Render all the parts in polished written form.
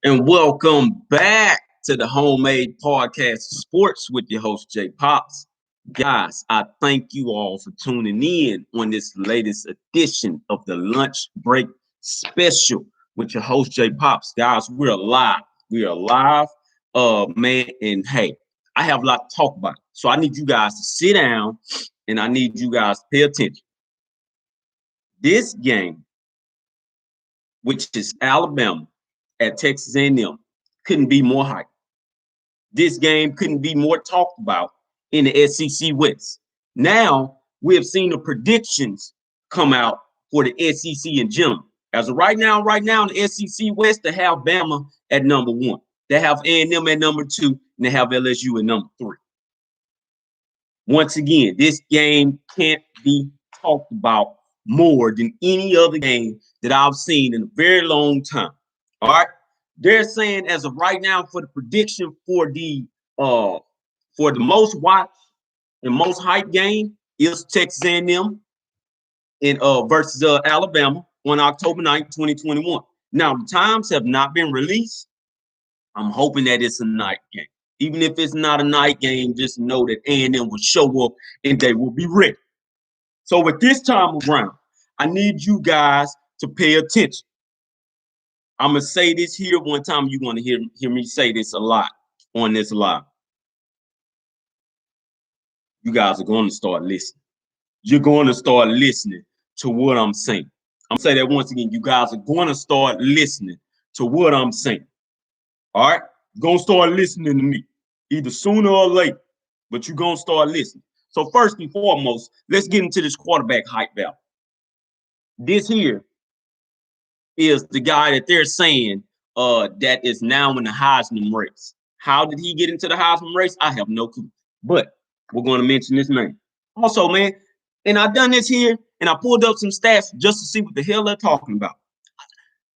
And welcome back to the Homemade Podcast Sports with your host, Jay Pops. Guys, I thank you all for tuning in on this latest edition of the Lunch Break Special with your host, Jay Pops. Guys, we're alive. We are live, man. And hey, I have a lot to talk about. So I need you guys to sit down and I need you guys to pay attention. This game, which is Alabama at Texas A&M, couldn't be more hype. This game couldn't be more talked about in the SEC West. Now we have seen the predictions come out for the SEC in general. As of right now, in the SEC West, they have Bama at number 1. They have A&M at number 2, and they have LSU at number 3. Once again, this game can't be talked about more than any other game that I've seen in a very long time. All right. They're saying as of right now for the prediction for the most watched and most hyped game is Texas A&M in versus Alabama on October 9th, 2021. Now the times have not been released. I'm hoping that it's a night game. Even if it's not a night game, just know that A&M will show up and they will be ready. So at this time around, I need you guys to pay attention. I'm going to say this here one time. You're going to hear me say this a lot on this live. You guys are going to start listening. You're going to start listening to what I'm saying. I'm going to say that once again. You guys are going to start listening to what I'm saying. All right? You're going to start listening to me, either sooner or later, but you're going to start listening. So first and foremost, let's get into this quarterback hype battle. This here is the guy that they're saying that is now in the Heisman race. How did he get into the Heisman race? I have no clue. But we're going to mention this name. Also, man, and I've done this here, and I pulled up some stats just to see what the hell they're talking about.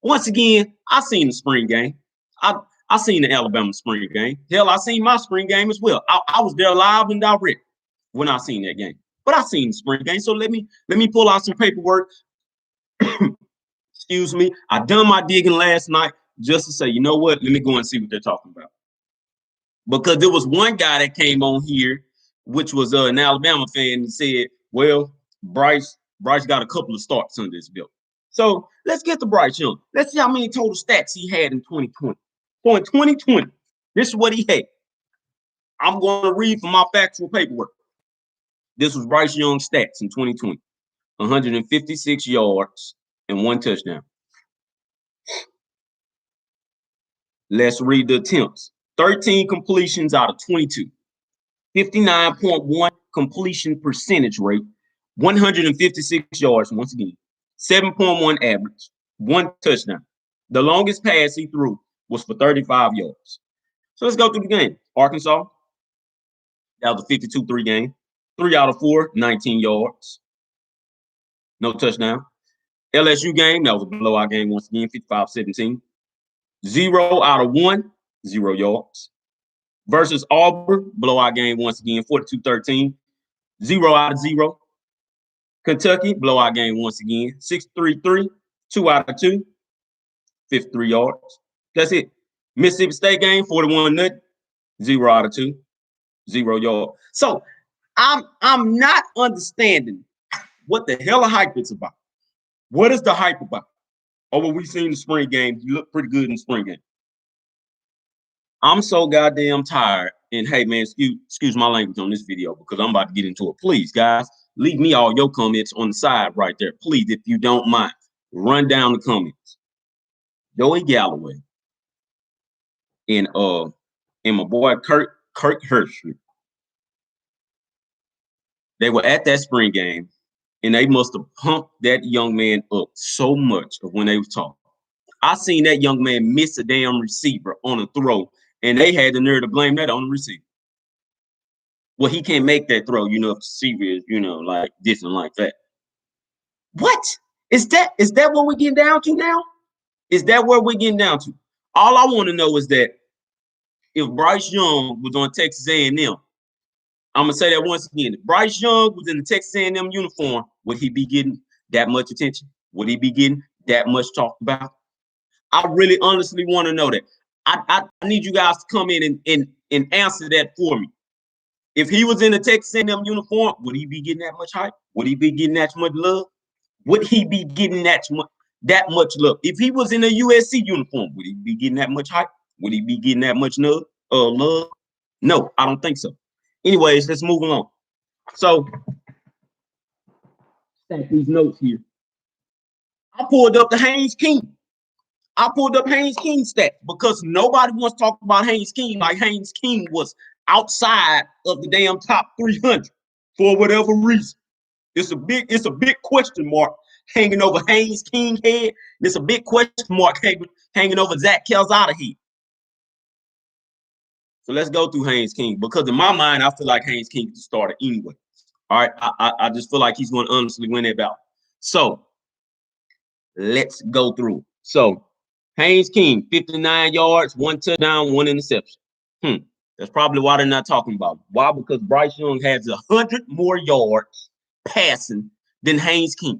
Once again, I seen the spring game. I seen the Alabama spring game. Hell, I seen my spring game as well. I was there live and direct when I seen that game. But I seen the spring game. So let me pull out some paperwork. Excuse me. I done my digging last night just to say, you know what? Let me go and see what they're talking about. Because there was one guy that came on here, which was an Alabama fan, and said, well, Bryce got a couple of starts under his belt. So let's get to Bryce Young. Let's see how many total stats he had in 2020. So in 2020, this is what he had. I'm going to read from my factual paperwork. This was Bryce Young's stats in 2020. 156 yards and 1 touchdown. Let's read the attempts. 13 completions out of 22. 59.1 completion percentage rate. 156 yards, once again. 7.1 average. 1 touchdown. The longest pass he threw was for 35 yards. So let's go through the game. Arkansas, that was a 52-3 game. 3 out of 4, 19 yards. No touchdown. LSU game, that was a blowout game once again, 55-17. 0 out of 1, 0 yards. Versus Auburn, blowout game once again, 42-13. 0 out of 0. Kentucky, blowout game once again, 6-3-3. 2 out of 2, 53 yards. That's it. Mississippi State game, 41-0. 0 out of 2, 0 yards. So I'm not understanding what the hell a hype is about. What is the hype about? Oh, well, we seen the spring game. You look pretty good in the spring game. I'm so goddamn tired. And hey, man, excuse my language on this video because I'm about to get into it. Please, guys, leave me all your comments on the side right there. Please, if you don't mind, run down the comments. Joey Galloway and my boy Kirk Hershey. They were at that spring game. And they must have pumped that young man up so much of when they was talking. I seen that young man miss a damn receiver on a throw, and they had the nerve to blame that on the receiver. Well, he can't make that throw, if the receiver is, like this and like that. What? Is that what we're getting down to now? Is that where we're getting down to? All I want to know is that if Bryce Young was on Texas A&M, I'm going to say that once again. If Bryce Young was in the Texas A&M uniform, would he be getting that much attention? Would he be getting that much talked about? I really honestly want to know that. I need you guys to come in and answer that for me. If he was in the Texas A&M uniform, would he be getting that much hype? Would he be getting that much love? Would he be getting that much love? If he was in a USC uniform, would he be getting that much hype? Would he be getting that much love? No, I don't think so. Anyways, let's move along. So, stack these notes here. I pulled up the Haynes King. I pulled up Haynes King stats because nobody wants to talk about Haynes King like Haynes King was outside of the damn top 300 for whatever reason. It's a big question mark hanging over Haynes King head. It's a big question mark hanging over Zach Calzada head. So let's go through Haynes King because in my mind, I feel like Haynes King is the starter anyway. All right, I just feel like he's going to honestly win that battle. So let's go through. So Haynes King, 59 yards, 1 touchdown, 1 interception. That's probably why they're not talking about him. Why? Because Bryce Young has 100 more yards passing than Haynes King.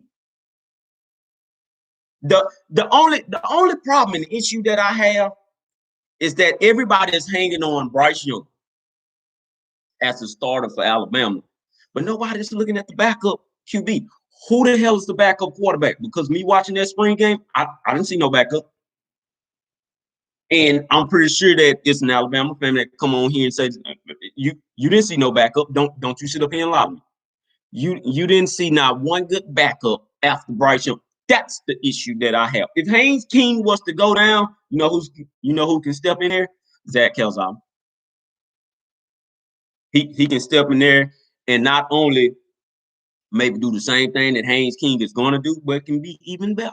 The only problem and issue that I have is that everybody is hanging on Bryce Young as a starter for Alabama, but nobody's looking at the backup QB. Who the hell is the backup quarterback? Because me watching that spring game, I didn't see no backup. And I'm pretty sure that it's an Alabama fan that come on here and says, you didn't see no backup. Don't you sit up here and lie to me. You didn't see not one good backup after Bryce Young. That's the issue that I have. If Haynes King was to go down, you know who can step in there? Zach Calzada. He can step in there and not only maybe do the same thing that Haynes King is going to do, but can be even better.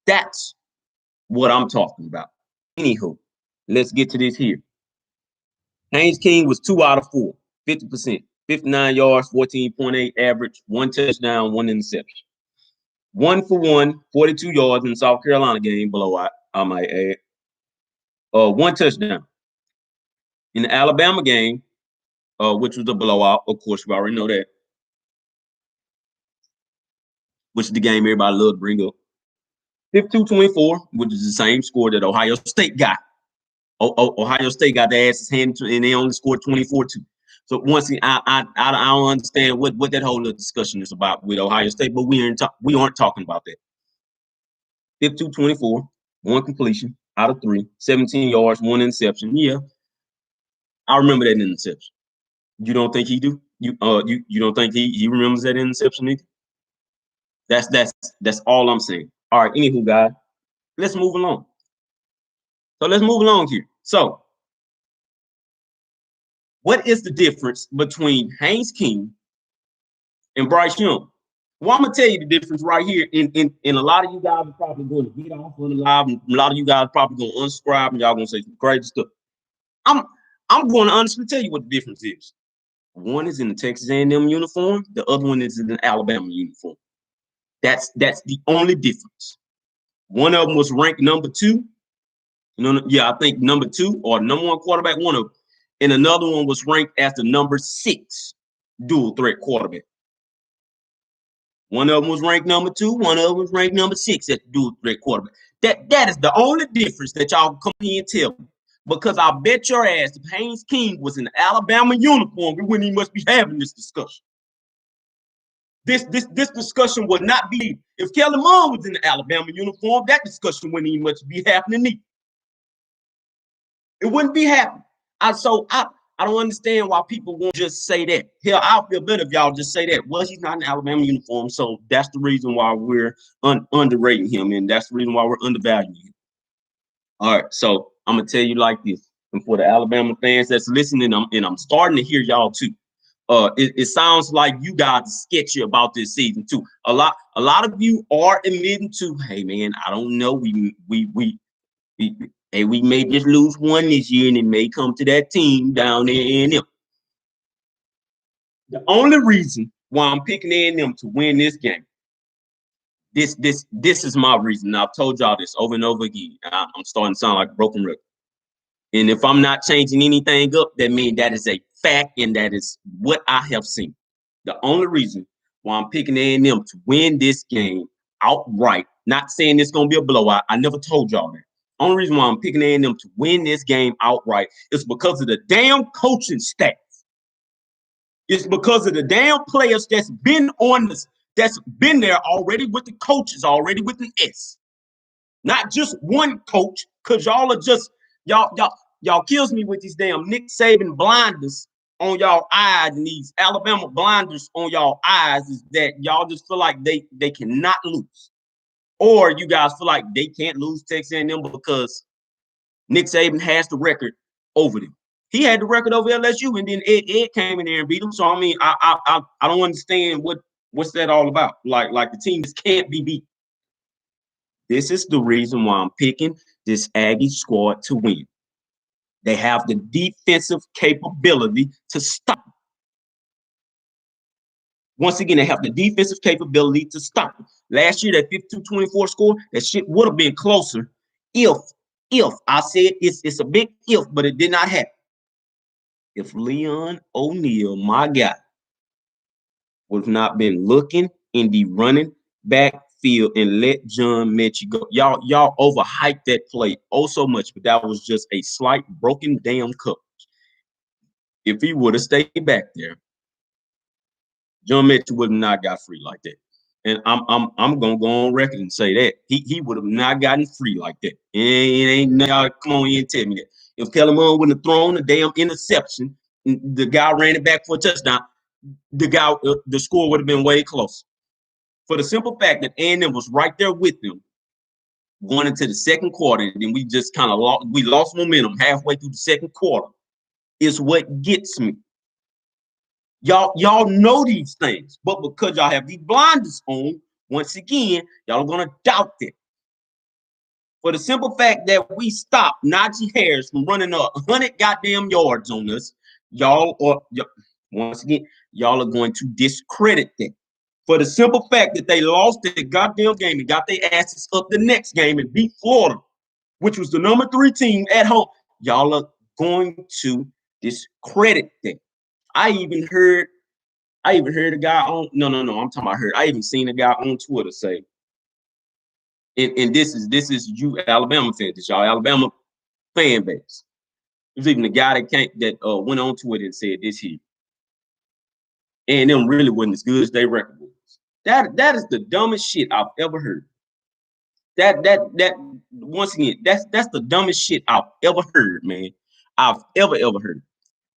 That's what I'm talking about. Anywho, let's get to this here. Haynes King was 2 out of 4, 50%, 59 yards, 14.8 average, 1 touchdown, 1 interception. 1 for 1, 42 yards in the South Carolina game, blowout, I might add. 1 touchdown. In the Alabama game, which was a blowout, of course, we already know that, which is the game everybody loved to bring up. 52-24, which is the same score that Ohio State got. Ohio State got their asses handed to, and they only scored 24-2. So once again, I don't understand what that whole discussion is about with Ohio State, but we aren't talking about that. 52-24, 1 completion out of 3, 17 yards, 1 interception. Yeah, I remember that interception. You don't think he do? You don't think he remembers that interception either? That's all I'm saying. All right, anywho, guys, let's move along. So let's move along here. So, what is the difference between Haynes King and Bryce Young? Well, I'm gonna tell you the difference right here. And a lot of you guys are probably going to get off on the live, and a lot of you guys are probably going to unsubscribe, and y'all gonna say some crazy stuff. I'm going to honestly tell you what the difference is. One is in the Texas A&M uniform. The other one is in the Alabama uniform. That's the only difference. One of them was ranked number 2. I think number 2 or number 1 quarterback. One of them, and another one was ranked as the number 6 dual threat quarterback. One of them was ranked number 2. One of them was ranked number 6 at the dual threat quarterback. That is the only difference that y'all come here and tell me. Because I bet your ass if Haynes King was in the Alabama uniform, we wouldn't even must be having this discussion. This discussion would not be. If Kellen Mond was in the Alabama uniform, that discussion wouldn't even much be happening either. It wouldn't be happening. I don't understand why people won't just say that. Hell, I'll feel better if y'all just say that. Well, he's not in the Alabama uniform, so that's the reason why we're underrating him, and that's the reason why we're undervaluing him. All right, so I'm gonna tell you like this, and for the Alabama fans that's listening, I'm starting to hear y'all too. It sounds like you guys are sketchy about this season too. A lot of you are admitting to, hey man, I don't know, we may just lose one this year, and it may come to that team down there in A&M. The only reason why I'm picking A&M to win this game, this is my reason. I've told y'all this over and over again. I'm starting to sound like a broken record. And if I'm not changing anything up, that means that is a fact, and that is what I have seen. The only reason why I'm picking A&M to win this game, outright. Not saying it's going to be a blowout. I never told y'all that. Only reason why I'm picking A&M to win this game outright is because of the damn coaching staff. It's because of the damn players that's been on this, that's been there already with the coaches, already with an S. Not just one coach, because y'all are just, y'all kills me with these damn Nick Saban blinders on y'all eyes and these Alabama blinders on y'all eyes, is that y'all just feel like they cannot lose. Or you guys feel like they can't lose Texas A&M because Nick Saban has the record over them. He had the record over LSU, and then Ed came in there and beat him. So I mean, I don't understand what's that all about. Like the team just can't be beat. This is the reason why I'm picking this Aggie squad to win. They have the defensive capability to stop. Once again, they have the defensive capability to stop. Last year, that 52-24 score, that shit would have been closer if I said it's a big if, but it did not happen. If Leon O'Neal, my guy, would have not been looking in the running backfield and let John Mechie go. Y'all overhyped that play oh so much, but that was just a slight broken damn coverage. If he would have stayed back there, John Mechie would have not got free like that. And I'm gonna go on record and say that he would have not gotten free like that. It ain't y'all come on in and tell me that. If Kellen Mond wouldn't have thrown a damn interception, the guy ran it back for a touchdown, the score would have been way closer. For the simple fact that A&M was right there with them going into the second quarter, and then we just kind of lost momentum halfway through the second quarter, is what gets me. Y'all know these things, but because y'all have these blinders on, once again, y'all are gonna doubt it. For the simple fact that we stopped Najee Harris from running 100 goddamn yards on us, once again, y'all are going to discredit that. For the simple fact that they lost the goddamn game and got their asses up the next game and beat Florida, which was the number 3 team at home, y'all are going to discredit that. I even heard a guy on, no, I'm talking about I even seen a guy on Twitter say, and this is you Alabama fans, this y'all Alabama fan base. There's even a guy that went on Twitter and said this here. And them really wasn't as good as they record was. That is the dumbest shit I've ever heard. That once again, that's the dumbest shit I've ever heard, man. I've ever heard.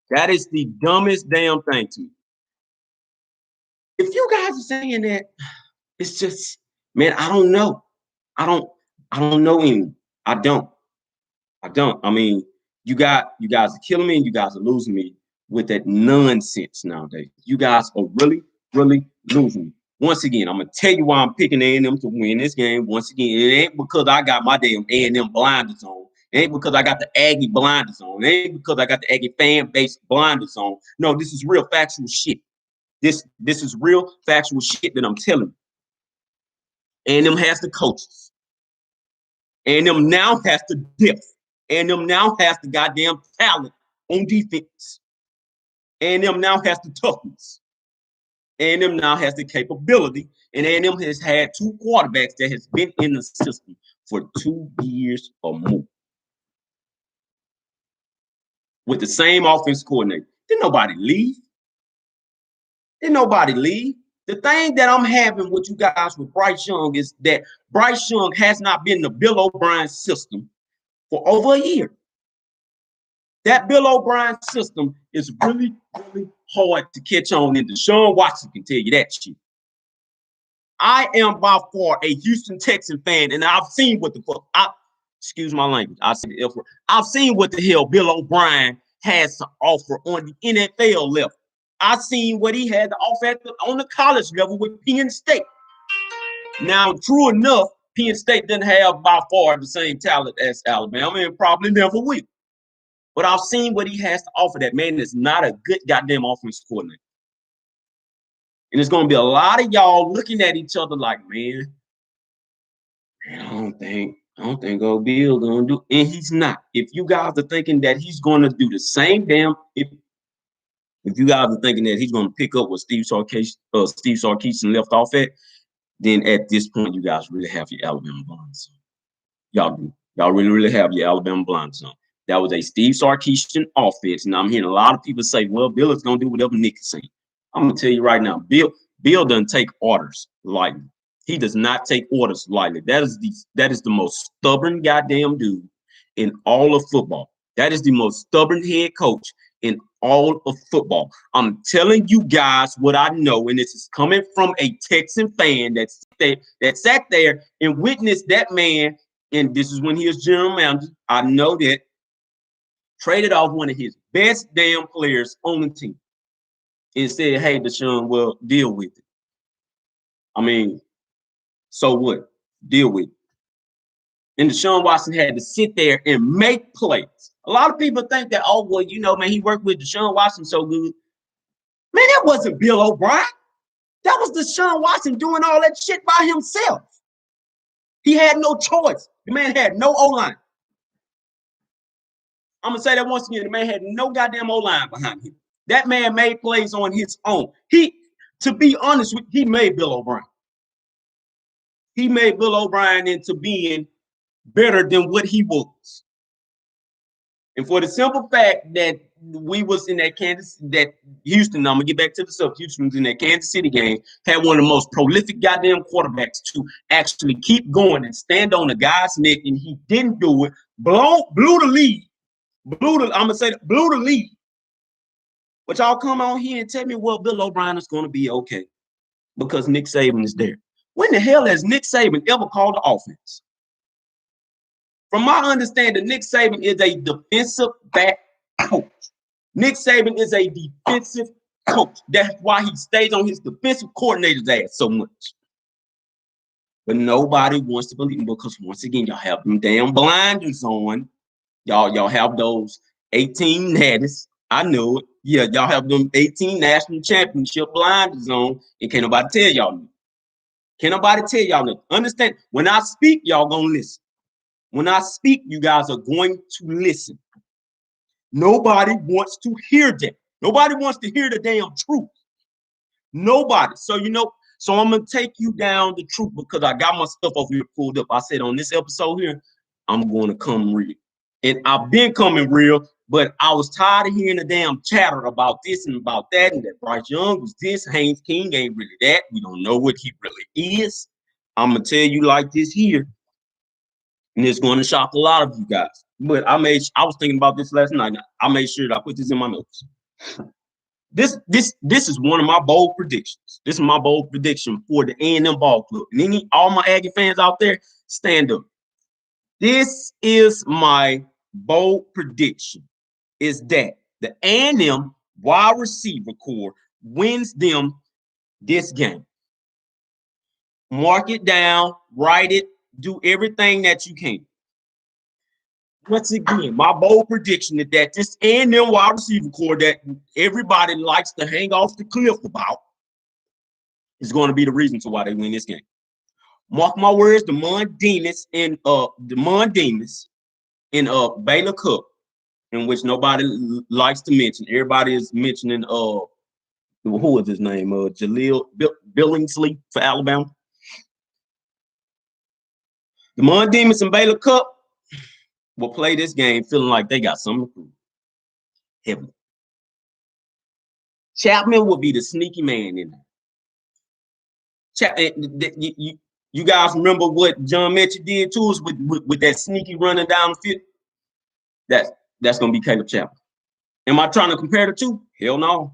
That is the dumbest damn thing to me. If you guys are saying that, it's just, man, I don't know. I don't know him. I don't. I mean, you guys are killing me and you guys are losing me with that nonsense nowadays. You guys are really, really losing me. Once again, I'm gonna tell you why I'm picking A&M to win this game. Once again, it ain't because I got my damn A&M blinders on. It ain't because I got the Aggie blinders on. It ain't because I got the Aggie fan base blinders on. No, this is real factual shit. This is real factual shit that I'm telling you. A&M has the coaches. A&M now has the depth. A&M now has the goddamn talent on defense. A&M now has the toughness. A&M now has the capability, and A&M has had 2 quarterbacks that has been in the system for 2 years or more. With the same offense coordinator. Didn't nobody leave. The thing that I'm having with you guys with Bryce Young is that Bryce Young has not been in the Bill O'Brien system for over a year. That Bill O'Brien system is really, really hard to catch on, and Deshaun Watson can tell you that shit. I am by far a Houston Texan fan, and I've seen what the fuck, excuse my language, I've seen what the hell Bill O'Brien has to offer on the NFL level. I've seen what he had to offer on the college level with Penn State. Now, true enough, Penn State doesn't have by far the same talent as Alabama and probably never will. But I've seen what he has to offer. That man is not a good goddamn offensive coordinator. And there's going to be a lot of y'all looking at each other like, man, I don't think old Bill going to do. And he's not. If you guys are thinking that he's going to do the same damn, if you guys are thinking that he's going to pick up what Steve Sarkisian left off at, then at this point, you guys really have your Alabama blinders on. Y'all do. Y'all really, really have your Alabama blinders on. That was a Steve Sarkisian offense. And I'm hearing a lot of people say, well, Bill is going to do whatever Nick is saying. I'm going to tell you right now, Bill doesn't take orders lightly. He does not take orders lightly. That is the most stubborn goddamn dude in all of football. That is the most stubborn head coach in all of football. I'm telling you guys what I know, and this is coming from a Texan fan that sat there and witnessed that man, and this is when he was general manager. I know that traded off one of his best damn players on the team and said, hey, Deshaun, well, deal with it. I mean, so what? Deal with it. And Deshaun Watson had to sit there and make plays. A lot of people think that, oh, well, you know, man, he worked with Deshaun Watson so good. Man, that wasn't Bill O'Brien. That was Deshaun Watson doing all that shit by himself. He had no choice. The man had no O-line. I'm going to say that once again. The man had no goddamn O-line behind him. That man made plays on his own. To be honest with you, he made Bill O'Brien. He made Bill O'Brien into being better than what he was. And for the simple fact that we was in that Houston, I'm going to get back to the subject, Houston was in that Kansas City game, had one of the most prolific goddamn quarterbacks to actually keep going and stand on the guy's neck, and he didn't do it. Blew the lead. Blew the lead. But y'all come on here and tell me, well, Bill O'Brien is going to be okay because Nick Saban is there. When the hell has Nick Saban ever called the offense? From my understanding, Nick Saban is a defensive back coach. Nick Saban is a defensive coach. That's why he stays on his defensive coordinator's ass so much. But nobody wants to believe him because, once again, y'all have them damn blinders on. Y'all have those 18 natties. I know it. Yeah, y'all have them 18 national championship blinders on, and can't nobody tell y'all nothing. Can't nobody tell y'all nothing. Understand? When I speak, y'all gonna listen. When I speak, you guys are going to listen. Nobody wants to hear that. Nobody wants to hear the damn truth. Nobody. So, so I'm going to take you down the truth because I got my stuff over here pulled up. I said on this episode here, I'm going to come real. And I've been coming real, but I was tired of hearing the damn chatter about this and about that, and that Bryce Young was this, Haynes King ain't really that. We don't know what he really is. I'm going to tell you like this here. And it's going to shock a lot of you guys. But I was thinking about this last night. I made sure that I put this in my notes. This is one of my bold predictions. This is my bold prediction for the A&M ball club. And all my Aggie fans out there, stand up. This is my bold prediction, is that the A&M wide receiver core wins them this game. Mark it down, write it, do everything that you can. Once again, my bold prediction is that this A&M wide receiver core that everybody likes to hang off the cliff about is going to be the reason to why they win this game. Mark my words, Demond Demas in Baylor Cup, in which nobody likes to mention. Everybody is mentioning who is his name? Jaleel Billingsley for Alabama. Demond Demas in Baylor Cup will play this game feeling like they got something to prove. Heaven. Chapman will be the sneaky man in there. You guys remember what John Metchie did to us with that sneaky running down the field? That's going to be Caleb Chapman. Am I trying to compare the two? Hell no.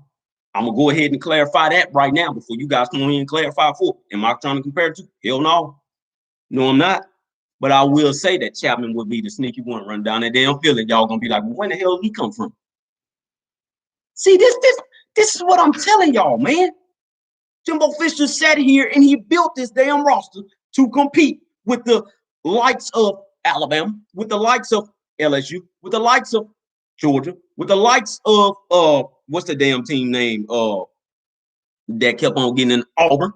I'm going to go ahead and clarify that right now before you guys come in and clarify for it. Am I trying to compare the two? Hell no. No, I'm not. But I will say that Chapman will be the sneaky one run down that damn field. Y'all going to be like, well, where the hell did he come from? See, this is what I'm telling y'all, man. Jimbo Fisher sat here and he built this damn roster to compete with the likes of Alabama, with the likes of LSU, with the likes of Georgia, with the likes of what's the damn team name that kept on getting in Auburn.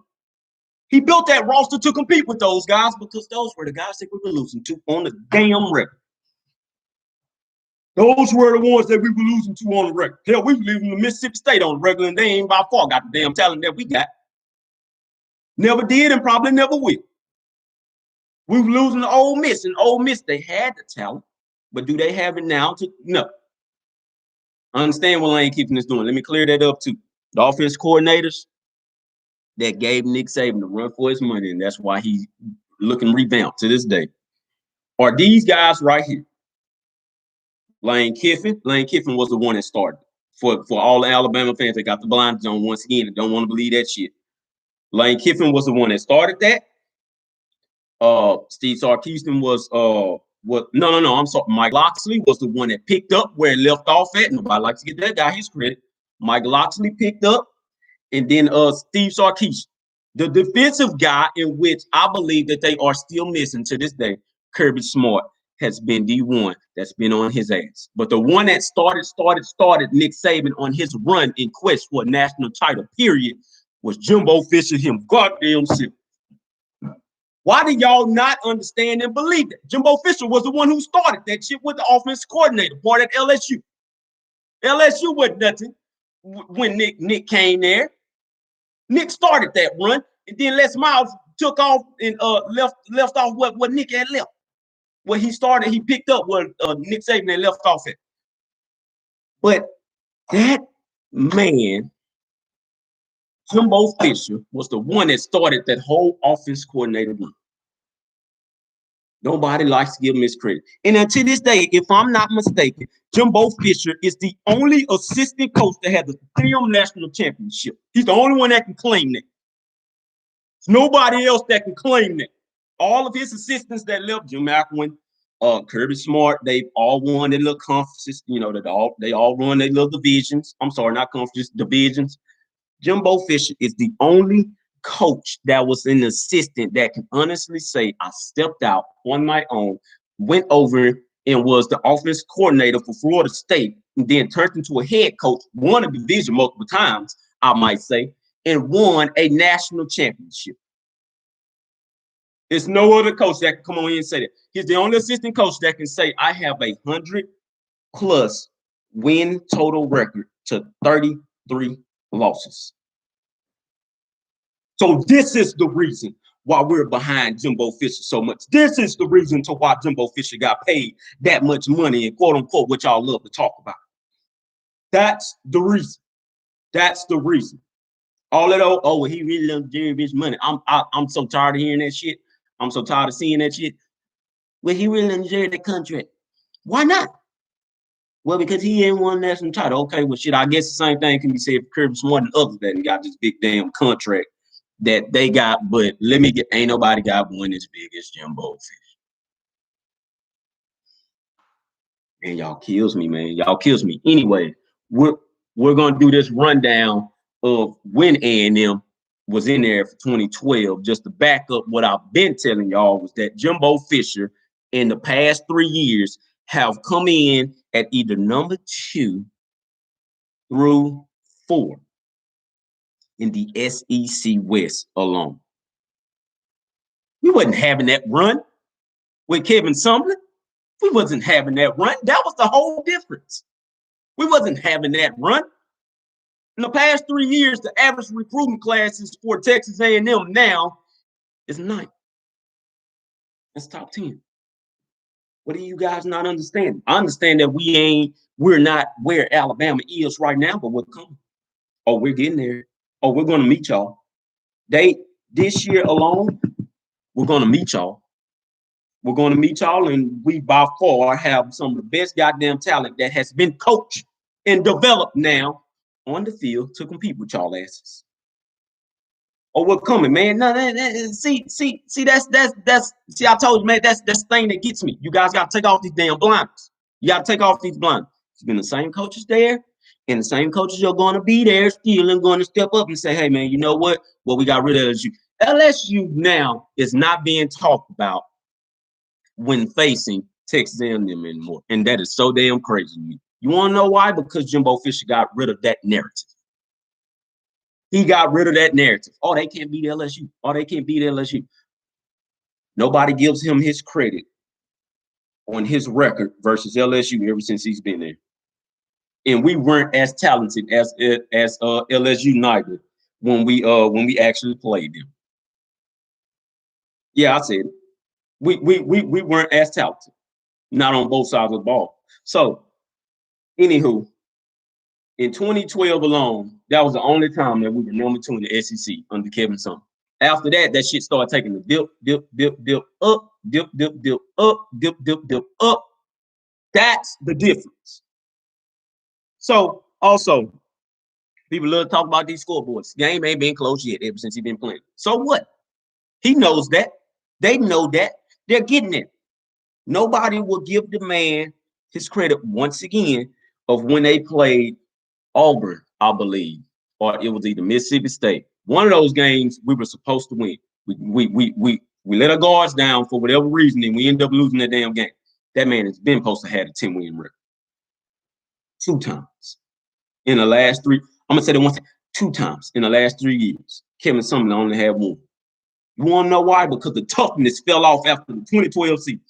He built that roster to compete with those guys because those were the guys that we were losing to on the damn record. Those were the ones that we were losing to on the record. Hell, we were losing to Mississippi State on the regular, and they ain't by far got the damn talent that we got. Never did and probably never will. We were losing to Ole Miss, and Ole Miss, they had the talent, but do they have it now? No. I understand what Lane Kiffin is doing. Let me clear that up too. The offense coordinators that gave Nick Saban the run for his money, and that's why he's looking revamped to this day, are these guys right here. Lane Kiffin. Lane Kiffin was the one that started. For all the Alabama fans that got the blinders on once again and don't want to believe that shit. Lane Kiffin was the one that started that. Steve Sarkisian was no, I'm sorry. Mike Locksley was the one that picked up where it left off at. Nobody likes to get that guy his credit. Mike Locksley picked up, and then Steve Sarkisian, the defensive guy, in which I believe that they are still missing to this day. Kirby Smart has been the one that's been on his ass. But the one that started Nick Saban on his run in quest for a national title, period, was Jimbo Fisher him goddamn self. Why do y'all not understand and believe that? Jimbo Fisher was the one who started that shit with the offense coordinator part at LSU. LSU was nothing when Nick came there. Nick started that run, and then Les Miles took off and left off what Nick had left. What he started, he picked up what Nick Saban had left off at. But that man, Jimbo Fisher, was the one that started that whole offense coordinator run. Nobody likes to give him his credit. And until this day, if I'm not mistaken, Jimbo Fisher is the only assistant coach that has a 3 national championship. He's the only one that can claim that. There's nobody else that can claim that. All of his assistants that left, Jim McElwain, Kirby Smart, they've all won their little conferences. You know, they all run their little divisions. I'm sorry, not conferences, divisions. Jimbo Fisher is the only coach that was an assistant that can honestly say, I stepped out on my own, went over and was the offense coordinator for Florida State, and then turned into a head coach, won a division multiple times, I might say, and won a national championship. There's no other coach that can come on here and say that. He's the only assistant coach that can say, I have a 100+ win total record to 33 losses. So this is the reason why we're behind Jimbo Fisher so much. This is the reason to why Jimbo Fisher got paid that much money and quote unquote, what y'all love to talk about. That's the reason. That's the reason. All that well, he really doesn't deserve his money. I'm so tired of hearing that shit. I'm so tired of seeing that shit. Well, he really doesn't deserve that contract. Why not? Well, because he ain't won national title. Okay, well, shit, I guess the same thing can be said for Kirby Smart and others that got this big damn contract that they got. But ain't nobody got one as big as Jimbo Fisher. Man, y'all kills me, man. Y'all kills me. Anyway, we're gonna do this rundown of when A&M was in there for 2012. Just to back up what I've been telling y'all was that Jimbo Fisher in the past 3 years have come in at either number 2 through 4 in the SEC West alone. We wasn't having that run with Kevin Sumlin. We wasn't having that run. That was the whole difference. We wasn't having that run. In the past 3 years, the average recruiting classes for Texas A&M now is 9. That's top 10. What do you guys not understand? I understand that we're not where Alabama is right now, but we're coming. Oh, we're getting there. Oh, we're going to meet y'all. This year alone, we're going to meet y'all. We're going to meet y'all, and we by far have some of the best goddamn talent that has been coached and developed now on the field to compete with y'all asses. Oh, we're coming, man. No, see, that's I told you, man, that's the thing that gets me. You guys got to take off these damn blinders. You got to take off these blinders. It's been the same coaches there, and the same coaches are going to be there still and going to step up and say, hey, man, you know what? Well, we got rid of LSU. LSU now is not being talked about when facing Texas A&M anymore, and that is so damn crazy to me. You want to know why? Because Jimbo Fisher got rid of that narrative. He got rid of that narrative. Oh, they can't beat LSU. Oh, they can't beat LSU. Nobody gives him his credit on his record versus LSU ever since he's been there. And we weren't as talented as LSU neither when we actually played them. Yeah, I said it. We weren't as talented, not on both sides of the ball. So, anywho, in 2012 alone, that was the only time that we were number 2 in the SEC under Kevin Sumlin. After that, that shit started taking the dip, up, dip, up, dip, up. That's the difference. So, also, people love to talk about these scoreboards. Game ain't been close yet ever since he been playing. So what? He knows that. They know that. They're getting it. Nobody will give the man his credit once again of when they played Auburn, I believe, or it was either Mississippi State. One of those games we were supposed to win. We let our guards down for whatever reason, and we ended up losing that damn game. That man has been supposed to have a 10-win record 2 times in the last 3. I'm gonna say that once, 2 times in the last 3 years. Kevin Sumlin only had 1. You want to know why? Because the toughness fell off after the 2012 season.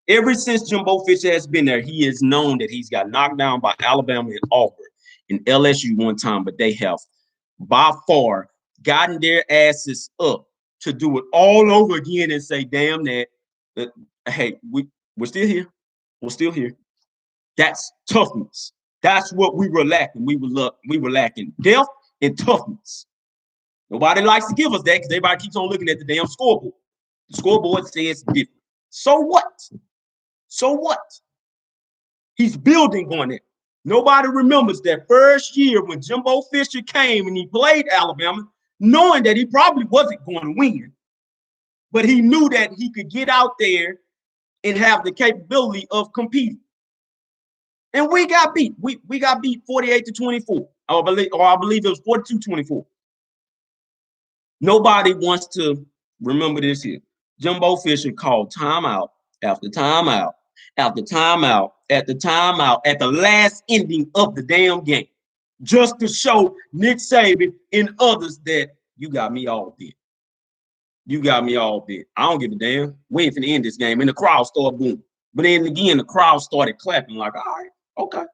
Ever since Jimbo Fisher has been there, he is known that he's got knocked down by Alabama and Auburn and LSU one time, but they have by far gotten their asses up to do it all over again and say, damn that, hey, we're still here. We're still here. That's toughness. That's what we were lacking. We were lacking depth and toughness. Nobody likes to give us that because everybody keeps on looking at the damn scoreboard. The scoreboard says different. So what? So what? He's building on it. Nobody remembers that first year when Jimbo Fisher came and he played Alabama, knowing that he probably wasn't going to win. But he knew that he could get out there and have the capability of competing. And we got beat. We got beat 48-24. I believe it was 42-24. Nobody wants to remember this here. Jimbo Fisher called timeout after timeout after timeout after timeout at the last ending of the damn game, just to show Nick Saban and others that you got me all bit. You got me all bit. I don't give a damn. We ain't finna end this game. And the crowd started booming. But then again, the crowd started clapping like, all right, okay.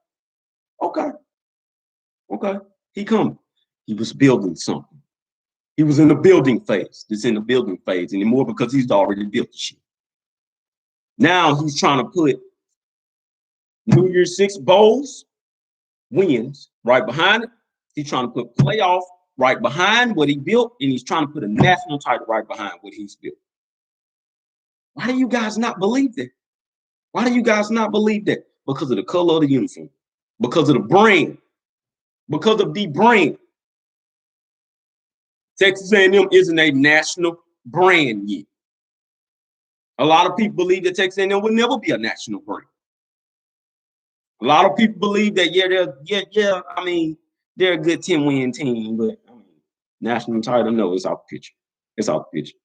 He coming. He was building something. He was in the building phase. It's in the building phase anymore because he's already built the shit. Now he's trying to put New Year's Six bowls, wins right behind it. He's trying to put playoff right behind what he built, and he's trying to put a national title right behind what he's built. Why do you guys not believe that? Why do you guys not believe that? Because of the color of the uniform, because of the brand, because of the brand. Texas A&M isn't a national brand yet. A lot of people believe that Texas A&M will never be a national brand. A lot of people believe that, I mean, they're a good 10-win team, but I mean, national title, no, it's out the picture. It's out the picture.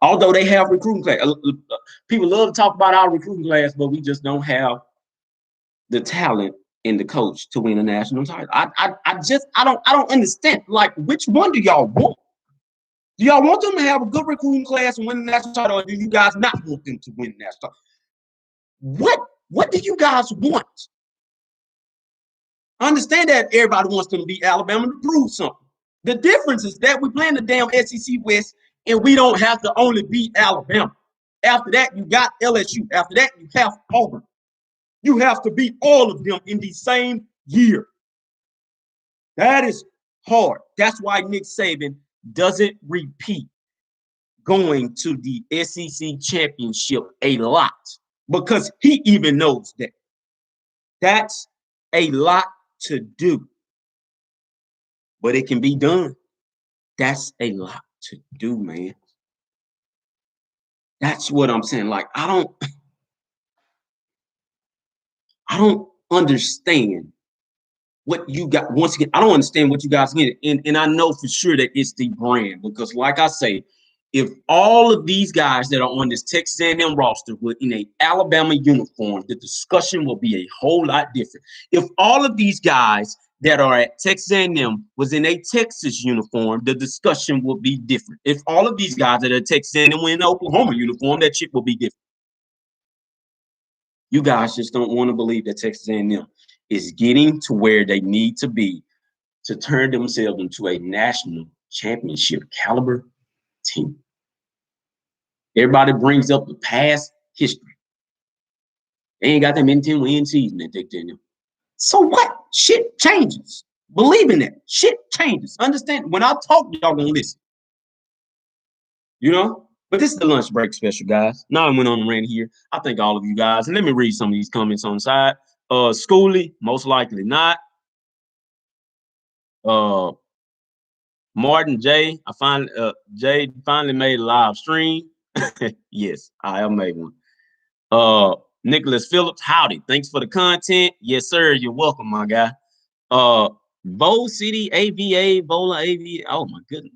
Although they have recruiting class. People love to talk about our recruiting class, but we just don't have the talent in the coach to win a national title. I don't understand. Like, which one do y'all want? Do y'all want them to have a good recruiting class and win the national title, or do you guys not want them to win the national title? What do you guys want? I understand that everybody wants them to beat Alabama to prove something. The difference is that we play in the damn SEC West, and we don't have to only beat Alabama. After that, you got LSU. After that, you have Auburn. You have to beat all of them in the same year. That is hard. That's why Nick Saban doesn't repeat going to the SEC championship a lot, because he even knows that. That's a lot to do, but it can be done. That's a lot to do, man. That's what I'm saying. Like, I don't understand what you got. Once again, I don't understand what you guys get. And I know for sure that it's the brand, because like I say, if all of these guys that are on this Texas A&M roster were in an Alabama uniform, the discussion will be a whole lot different. If all of these guys that are at Texas A&M was in a Texas uniform, the discussion will be different. If all of these guys that are at Texas A&M were in an Oklahoma uniform, that shit will be different. You guys just don't want to believe that Texas A&M is getting to where they need to be to turn themselves into a national championship caliber. team. Everybody brings up the past history. They ain't got that many 10-win season at Texas A&M. So what? Shit changes. Believe in that. Shit changes. Understand? When I talk, y'all gonna listen. You know? But this is the lunch break special, guys. Now I went on the rant here. I thank all of you guys. And let me read some of these comments on the side. Schoolie, most likely not. Martin J, Jay finally made a live stream. Yes, I have made one. Nicholas Phillips, howdy. Thanks for the content. Yes, sir. You're welcome, my guy. Bow City AVA, Bola AVA. Oh my goodness.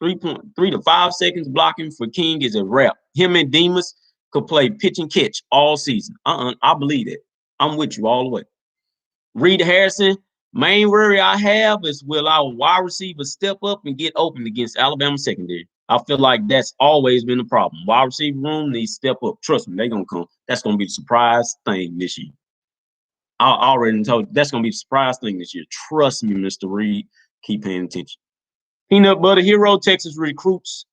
3.3 to 5 seconds blocking for King is a wrap. Him and Demas could play pitch and catch all season. I believe it. I'm with you all the way. Reed Harrison, main worry I have is will our wide receivers step up and get open against Alabama secondary? I feel like that's always been the problem. Wide receiver room needs to step up. Trust me, they're going to come. That's going to be the surprise thing this year. I already told you that's going to be the surprise thing this year. Trust me, Mr. Reed. Keep paying attention. Peanut Butter Hero, Texas recruits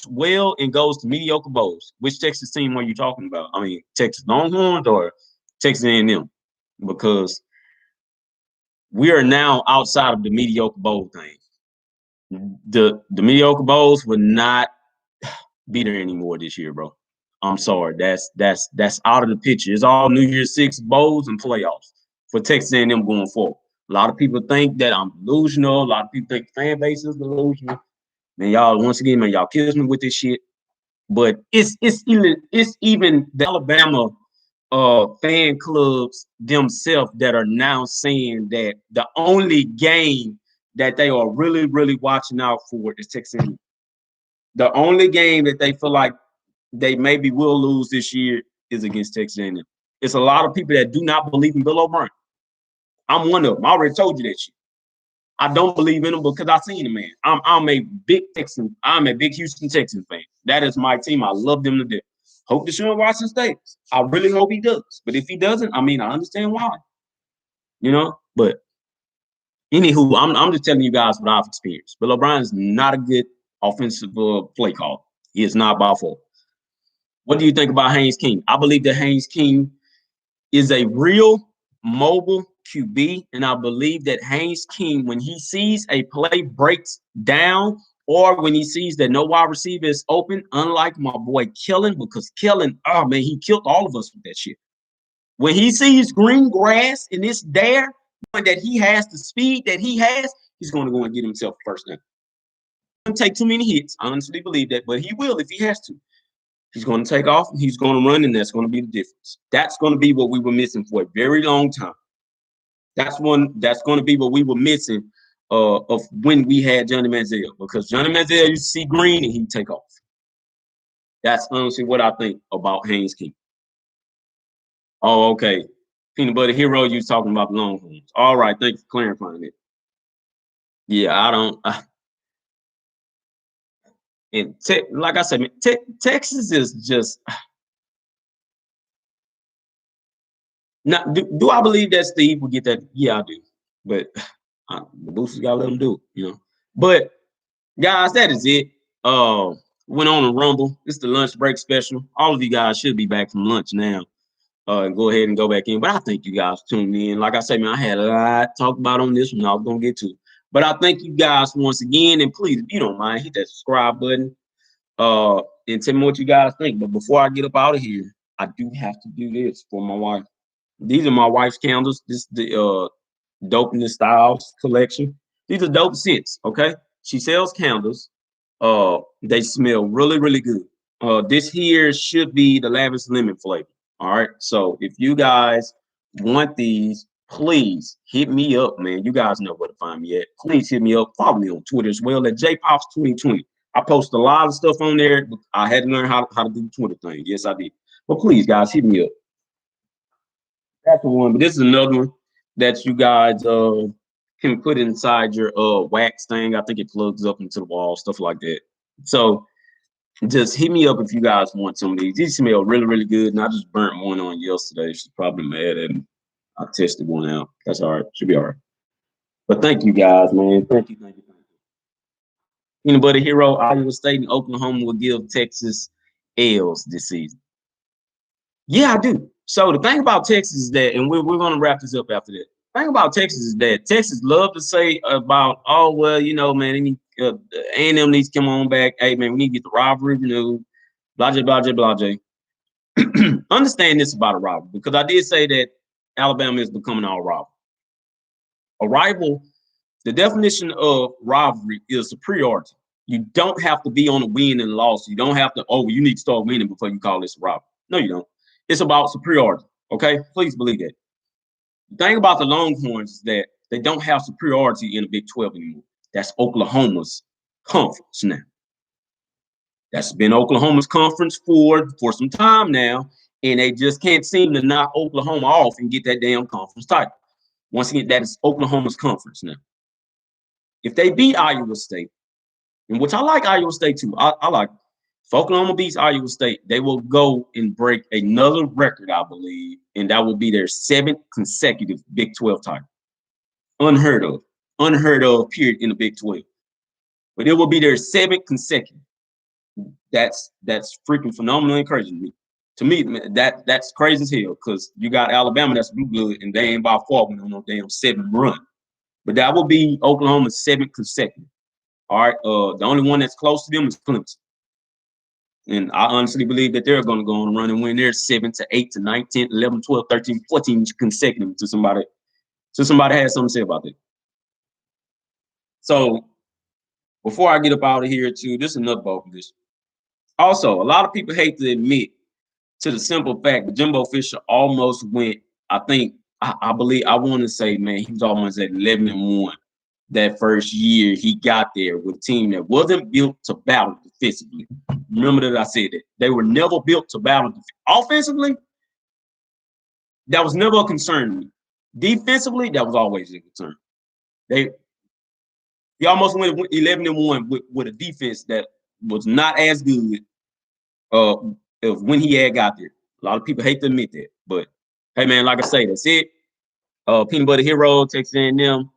well and goes to mediocre bowls. Which Texas team are you talking about? I mean, Texas Longhorns or Texas A&M? Because we are now outside of the mediocre bowl thing. The mediocre bowls will not be there anymore this year, bro. I'm sorry. That's out of the picture. It's all New Year's Six bowls and playoffs for Texas A&M going forward. A lot of people think that I'm delusional. A lot of people think the fan base is delusional. Man, y'all, once again, man, y'all kills me with this shit. But it's even the Alabama fan clubs themselves that are now saying that the only game that they are really, really watching out for is Texas A&M. The only game that they feel like they maybe will lose this year is against Texas A&M. It's a lot of people that do not believe in Bill O'Brien. I'm one of them. I already told you that shit. I don't believe in him because I seen the man. I'm a big Houston Texans fan. That is my team. I love them to death. Hope Deshaun Watson stays. I really hope he does. But if he doesn't, I mean, I understand why. You know, but anywho, I'm just telling you guys what I've experienced. Bill O'Brien is not a good offensive play call. He is not by far. What do you think about Haynes King? I believe that Haynes King is a real mobile QB, and I believe that Haynes King, when he sees a play breaks down or when he sees that no wide receiver is open, unlike my boy Kellen, because Kellen, oh man, he killed all of us with that shit. When he sees green grass and it's there, that he has the speed that he has, he's going to go and get himself first down. He doesn't take too many hits. I honestly believe that, but he will if he has to. He's going to take off, and he's going to run, and that's going to be the difference. That's going to be what we were missing for a very long time. That's going to be what we were missing of when we had Johnny Manziel, because Johnny Manziel used to see green and he'd take off. That's honestly what I think about Haynes King. Oh, okay. Peanut Butter Hero, you was talking about the Longhorns. All right, thanks for clarifying it. Yeah, I don't. And like I said, Texas is just. Now, do I believe that Steve will get that? Yeah, I do. But the boosters gotta let them do it, you know. But guys, that is it. Went on a rumble. It's the lunch break special. All of you guys should be back from lunch now. And go ahead and go back in. But I thank you guys tuned in. Like I said, man, I had a lot to talk about on this one. I was gonna get to. But I thank you guys once again. And please, if you don't mind, hit that subscribe button. And tell me what you guys think. But before I get up out of here, I do have to do this for my wife. These are my wife's candles. This is the Dope in the Styles collection. These are dope scents, okay? She sells candles. They smell really, really good. This here should be the Lavish Lemon flavor. All right. So if you guys want these, please hit me up, man. You guys know where to find me at. Please hit me up. Follow me on Twitter as well at JPops2020. I post a lot of stuff on there. I had to learn how to do the Twitter thing. Yes, I did. But please, guys, hit me up. That's the one. But this is another one that you guys can put inside your wax thing. I think it plugs up into the wall, stuff like that. So just hit me up if you guys want some of these. These smell really, really good. And I just burnt one on yesterday. She's probably mad at me. I tested one out. That's all right. Should be all right. But thank you guys, man. Thank you. Peanut Butter Hero, Iowa State, and Oklahoma will give Texas L's this season. Yeah, I do. So the thing about Texas is that, and we're going to wrap this up after that. The thing about Texas is that Texas love to say about, oh, well, you know, man, A&M needs to come on back. Hey, man, we need to get the rivalry renewed. Blah, blah, blah, blah, blah. Understand this about a rival, because I did say that Alabama is becoming our rival. A rival, the definition of rivalry is superiority. You don't have to be on a win and loss. You don't have to, oh, you need to start winning before you call this a rival. No, you don't. It's about superiority. Okay, please believe that. The thing about the Longhorns is that they don't have superiority in the Big 12 anymore. That's Oklahoma's conference now. That's been Oklahoma's conference for some time now, and they just can't seem to knock Oklahoma off and get that damn conference title. Once again, that is Oklahoma's conference now. If they beat Iowa State, and which I like Iowa State too, I like. If Oklahoma beats Iowa State, they will go and break another record, I believe, and that will be their 7th consecutive Big 12 title. Unheard of, period, in the Big 12. But it will be their 7th consecutive. That's freaking phenomenal and crazy to me. Man, that's crazy as hell, because you got Alabama that's blue blood, and they ain't by far went on no damn 7 run. But that will be Oklahoma's 7th consecutive. All right. The only one that's close to them is Clemson. And I honestly believe that they're going to go on a run and win their 7 to 8 to 9, 10, 11, 12, 13, 14 consecutive to somebody has something to say about that. So before I get up out of here too, this is another ball position. Also, a lot of people hate to admit to the simple fact that Jimbo Fisher almost went, I want to say, man, he was almost at 11-1 that first year he got there with a team that wasn't built to battle defensively. Remember that I said that. They were never built to battle offensively. That was never a concern to me. Defensively, that was always a concern. He almost went 11-1 with a defense that was not as good of when he had got there. A lot of people hate to admit that, but hey, man, like I say, that's it. Peanut Butter Hero, Texas A&M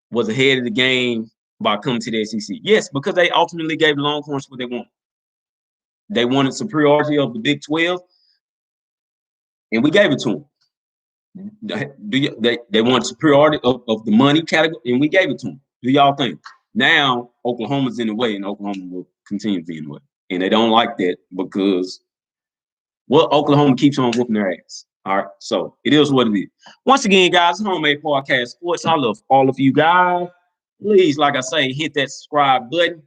was ahead of the game by coming to the SEC. Yes, because they ultimately gave the Longhorns what they wanted. They wanted superiority of the Big 12, and we gave it to them. They wanted superiority of the money category, and we gave it to them. Do y'all think? Now, Oklahoma's in the way, and Oklahoma will continue to be in the way. And they don't like that because, well, Oklahoma keeps on whooping their ass. All right, so it is what it is. Once again, guys, Homemade Podcast Sports. I love all of you guys. Please, like I say, hit that subscribe button.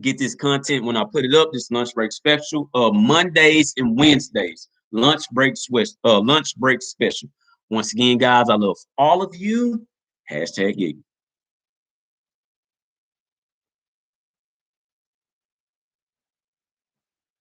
Get this content when I put it up. This lunch break special, Mondays and Wednesdays. Lunch break special. Once again, guys, I love all of you. #Gig.